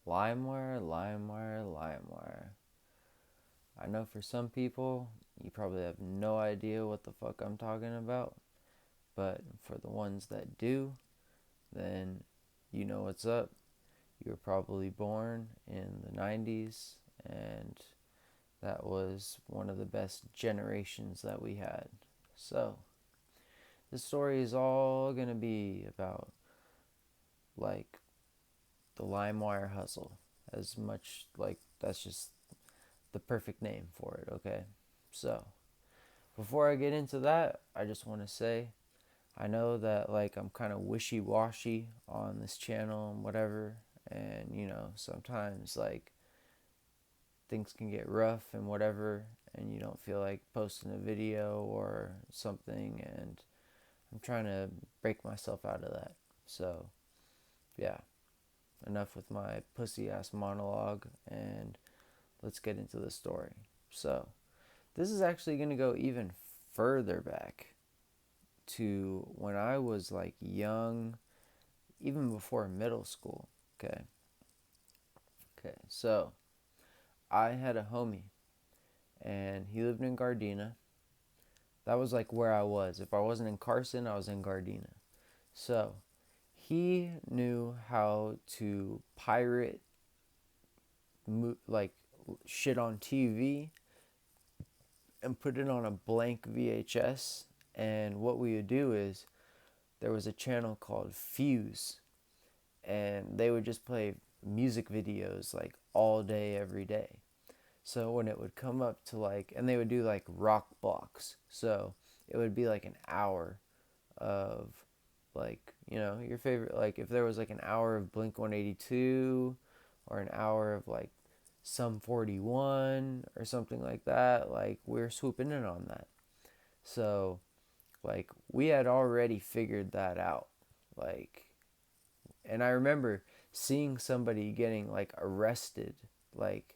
Limewire. I know for some people, you probably have no idea what the fuck I'm talking about, but for the ones that do, then you know what's up. You were probably born in the 90s, and that was one of the best generations that we had. So, this story is all gonna be about like the Limewire Hustle, as much like that's just the perfect name for it, okay? So, before I get into that, I just want to say I know that like I'm kind of wishy-washy on this channel and whatever, and sometimes like things can get rough and whatever, and you don't feel like posting a video or something, and I'm trying to break myself out of that. So, yeah, enough with my pussy ass monologue, and let's get into the story. So, this is actually going to go even further back to when I was like young, even before middle school. Okay. Okay. So I had a homie and he lived in Gardena. That was like where I was. If I wasn't in Carson, I was in Gardena. So he knew how to pirate like shit on TV and put it on a blank VHS. And what we would do is there was a channel called Fuse, and they would just play music videos like all day, every day. So when it would come up to like, and they would do like rock blocks. So it would be like an hour of like, your favorite, like if there was like an hour of Blink 182 or an hour of like Sum 41 or something like that, like we're swooping in on that. So like we had already figured that out. Like, and I remember seeing somebody getting like arrested, like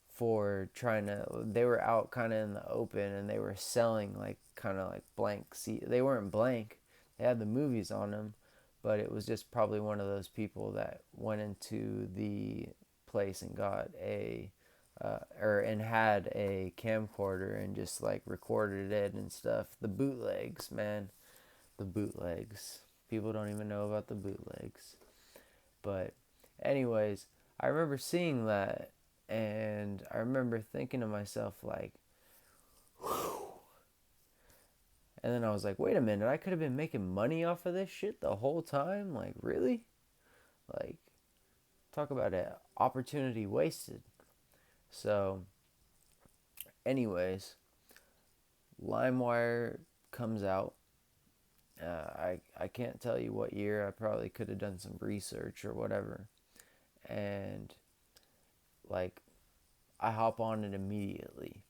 for they were out kind of in the open and they were selling like kind of like blank they weren't blank, they had the movies on them, but it was just probably one of those people that went into the place and got a or and had a camcorder and just like recorded it and stuff. The bootlegs, man, the bootlegs. People don't even know about the bootlegs. But, anyways, I remember seeing that, and I remember thinking to myself, like, whew. And then I was like, wait a minute, I could have been making money off of this shit the whole time? Like, really? Like, talk about an opportunity wasted. So, anyways, LimeWire comes out. I can't tell you what year. I probably could have done some research or whatever. And, like, I hop on it immediately.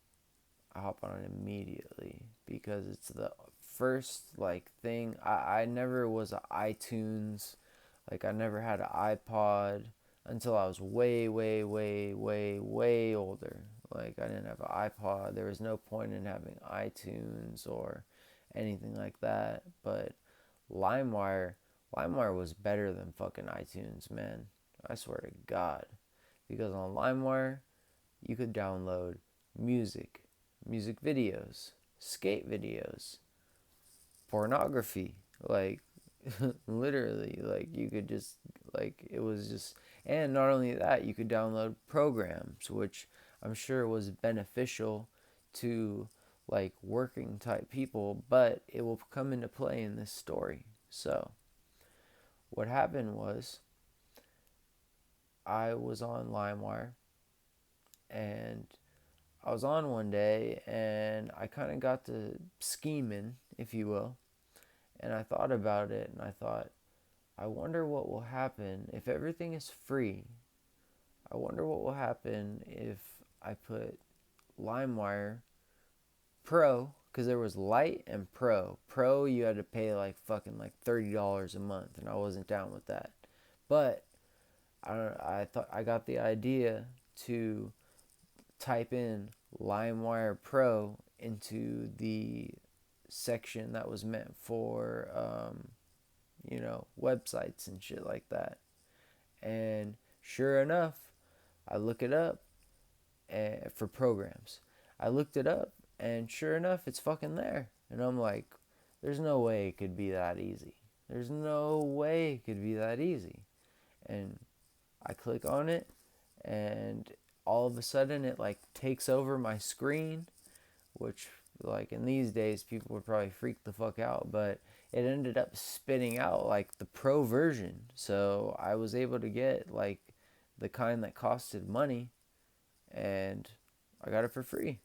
Because it's the first like thing. I never was a iTunes, like I never had an iPod until I was way older. Like I didn't have an iPod. There was no point in having iTunes or anything like that. But LimeWire, LimeWire was better than fucking iTunes, man. I swear to God. Because on LimeWire, you could download music, music videos, skate videos, pornography, like literally, like you could just like it was just, and not only that, you could download programs, which I'm sure was beneficial to like working type people, but it will come into play in this story. So, what happened was I was on LimeWire and I was on one day and I kind of got to scheming, if you will, and I thought about it and I thought, I wonder what will happen if everything is free. I wonder what will happen if I put LimeWire Pro, because there was Lite and Pro. Pro, you had to pay like fucking like $30 a month, and I wasn't down with that. But I thought I got the idea to type in LimeWire Pro into the section that was meant for, websites and shit like that. And Sure enough, I look it up for programs. I looked it up, and sure enough, it's fucking there. And I'm like, there's no way it could be that easy. There's no way it could be that easy. And I click on it, and all of a sudden it like takes over my screen, which like in these days people would probably freak the fuck out, but it ended up spitting out like the pro version. So I was able to get like the kind that costed money, and I got it for free.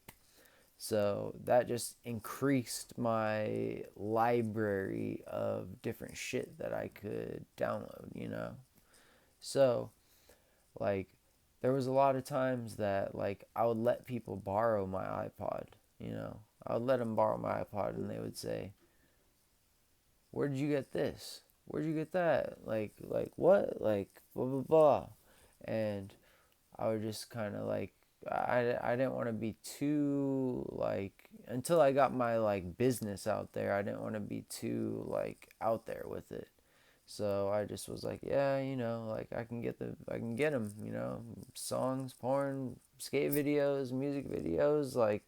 So that just increased my library of different shit that I could download. So, like, there was a lot of times that, like, I would let people borrow my iPod. I would let them borrow my iPod, and they would say, "Where did you get this? Where'd you get that? Like what? Like, blah, blah, blah." And I would just kind of like, I didn't want to be too like, until I got my like business out there, I didn't want to be too like out there with it. So I just was like, yeah, like I can get them, songs, porn, skate videos, music videos, like,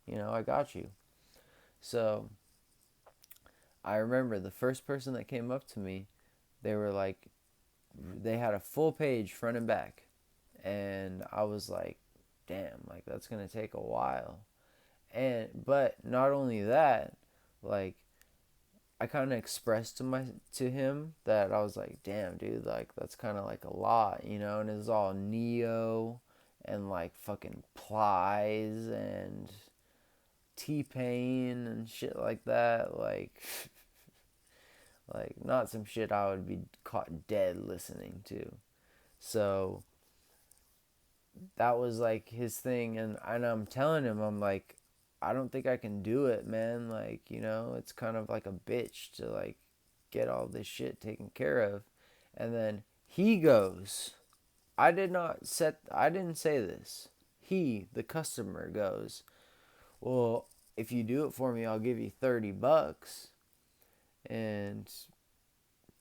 I got you. So I remember the first person that came up to me, they were like, they had a full page front and back. And I was like, damn, like that's gonna take a while. But not only that, like I kind of expressed to him that I was like, damn, dude, like that's kind of like a lot. And it was all Neo and like fucking Plies and T-Pain and shit like that, like like not some shit I would be caught dead listening to. So that was like his thing, and I'm telling him, I'm like, I don't think I can do it, man. Like, it's kind of like a bitch to like get all this shit taken care of. And then he goes, I didn't say this. He, the customer, goes, well, if you do it for me, I'll give you $30. And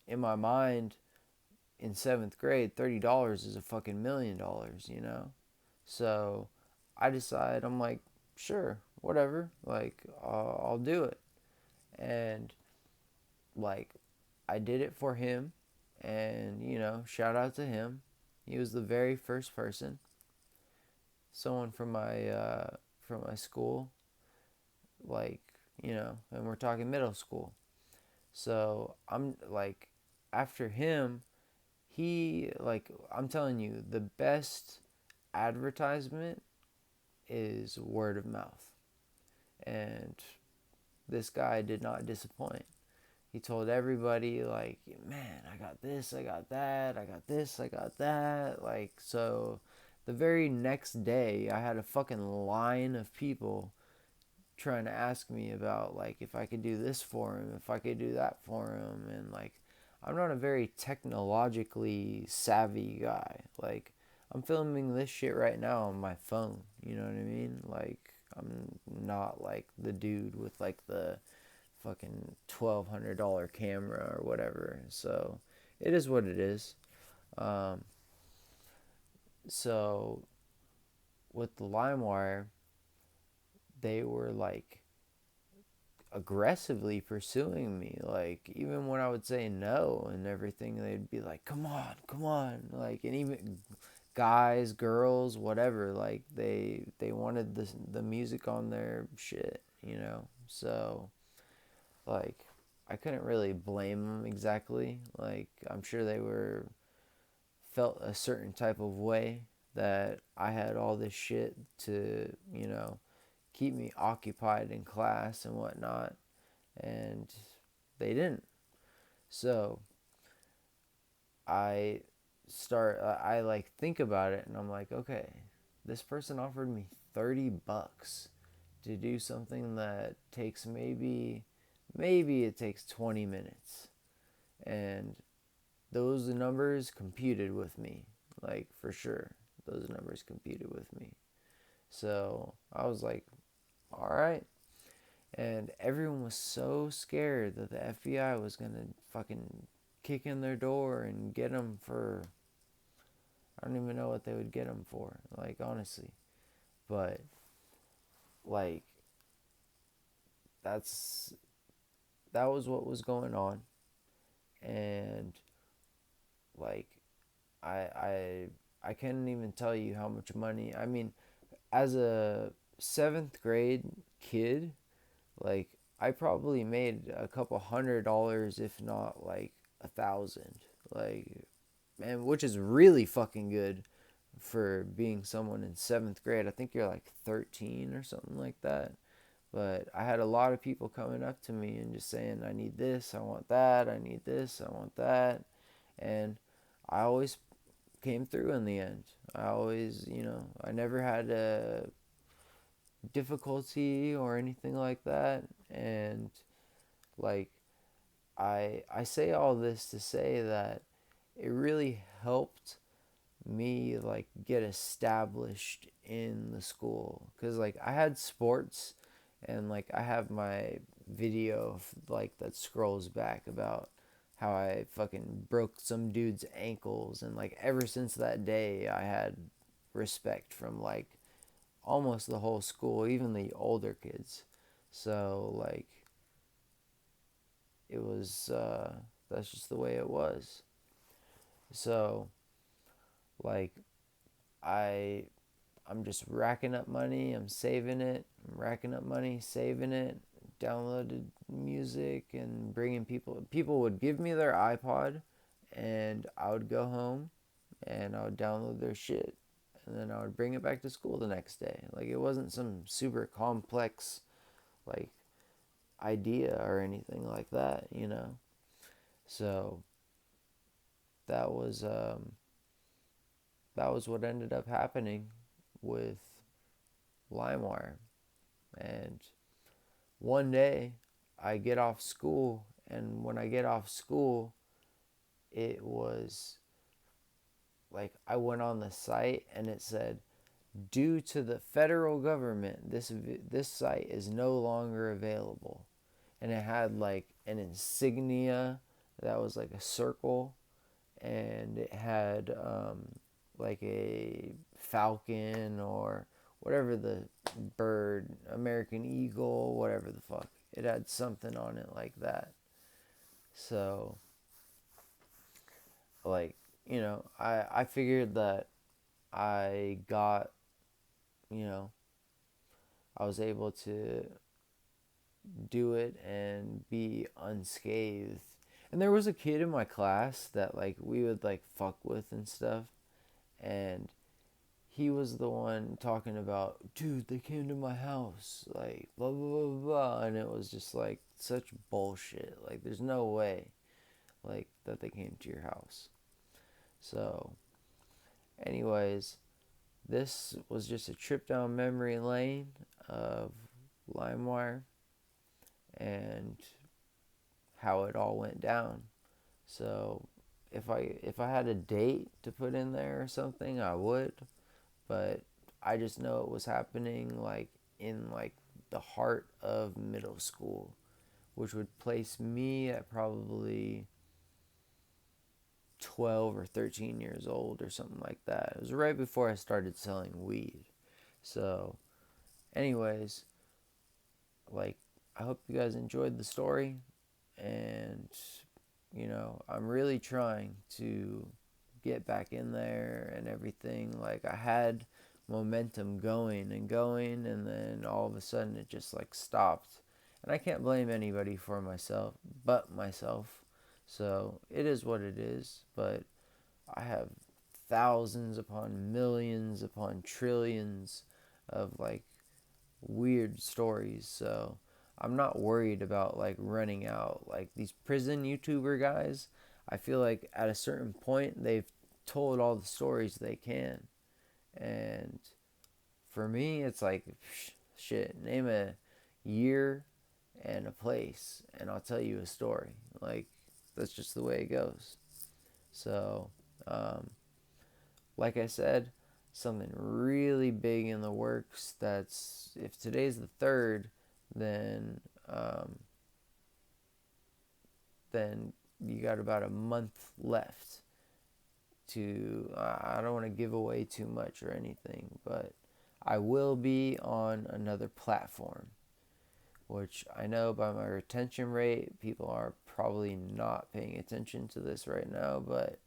in my mind, in seventh grade, $30 is a fucking $1,000,000. So I decide, I'm like, sure, whatever, like I'll do it. And like I did it for him, and shout out to him. He was the very first person, someone from my school, like, and we're talking middle school. So I'm like, after him, I'm telling you, the best advertisement is word of mouth. And this guy did not disappoint. He told everybody, like, man, I got this, I got that, I got this, I got that. Like, so the very next day, I had a fucking line of people trying to ask me about, like, if I could do this for him, if I could do that for him. And, like, I'm not a very technologically savvy guy. Like, I'm filming this shit right now on my phone. You know what I mean? Like, I'm not like the dude with like the fucking $1,200 camera or whatever. So it is what it is. Um, so with the Limewire, they were like aggressively pursuing me. Like, even when I would say no and everything, they'd be like, come on, come on. Like, and even guys, girls, whatever, like they wanted the music on their shit. So like I couldn't really blame them exactly. Like, I'm sure they were felt a certain type of way that I had all this shit to, keep me occupied in class and whatnot, and they didn't. So I I like think about it, and I'm like, okay, this person offered me $30 to do something that takes maybe it takes 20 minutes. And those numbers computed with me, like, for sure. Those numbers computed with me. So I was like, all right. And everyone was so scared that the FBI was going to fucking kick in their door and get them for I don't even know what they would get them for, like, honestly. But, like, that's that was what was going on. And, like, I I I couldn't even tell you how much money. I mean, as a 7th grade kid, like, I probably made a couple $100, if not like 1,000. Like, man, which is really fucking good for being someone in 7th grade. I think you're like 13 or something like that. But I had a lot of people coming up to me and just saying, I need this, I want that, I need this, I want that. And I always came through in the end. I always, I never had a difficulty or anything like that. And, like, I say all this to say that it really helped me, like, get established in the school, because, like, I had sports, and, like, I have my video like that scrolls back about how I fucking broke some dude's ankles, and, like, ever since that day I had respect from, like, almost the whole school, even the older kids. So, like, it was that's just the way it was. So, like, I I'm just racking up money. I'm saving it. I'm racking up money, saving it. Downloaded music and bringing people. People would give me their iPod, and I would go home, and I would download their shit, and then I would bring it back to school the next day. Like, it wasn't some super complex, like, idea or anything like that. So that was what ended up happening with Limewire. And one day I get off school, and when I get off school, it was like I went on the site and it said, due to the federal government, this site is no longer available. And it had, like, an insignia that was like a circle, and it had like a falcon or whatever the bird, American eagle, whatever the fuck. It had something on it like that. So, like, I figured that I got, you know, I was able to do it and be unscathed. And there was a kid in my class that, like, we would, like, fuck with and stuff. And he was the one talking about, dude, they came to my house, like, blah, blah, blah, blah. And it was just, like, such bullshit. Like, there's no way, like, that they came to your house. So, anyways, this was just a trip down memory lane of LimeWire and how it all went down. So, if I had a date to put in there or something, I would, but I just know it was happening, like, in, like, the heart of middle school, which would place me at probably 12 or 13 years old or something like that. It was right before I started selling weed. So, anyways, like, I hope you guys enjoyed the story, and, I'm really trying to get back in there and everything. Like, I had momentum going and going, and then all of a sudden it just, like, stopped. And I can't blame anybody for but myself. So it is what it is. But I have thousands upon millions upon trillions of, like, weird stories. So I'm not worried about, like, running out. Like, these prison YouTuber guys, I feel like at a certain point they've told all the stories they can. And for me, it's like, shit, name a year and a place, and I'll tell you a story. Like, that's just the way it goes. So, like I said, something really big in the works. That's, if today's the 3rd, then then you got about a month left, I don't want to give away too much or anything, but I will be on another platform, which I know by my retention rate, people are probably not paying attention to this right now, but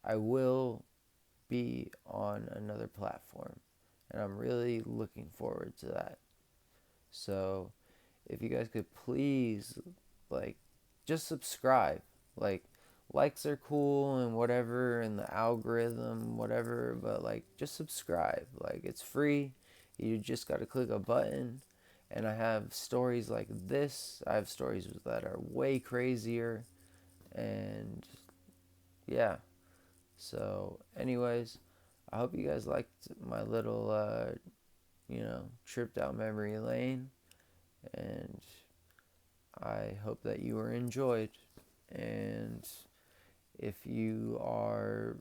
I will be on another platform, and I'm really looking forward to that. So, if you guys could please, like, just subscribe. Like, likes are cool and whatever, and the algorithm, whatever, but like, just subscribe. Like, it's free. You just got to click a button. And I have stories like this. I have stories that are way crazier. And yeah. So, anyways, I hope you guys liked my little, trip down memory lane. And I hope that you were enjoyed. And if you are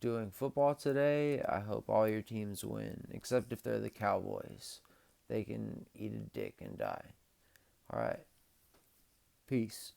doing football today, I hope all your teams win, except if they're the Cowboys. They can eat a dick and die. All right. Peace.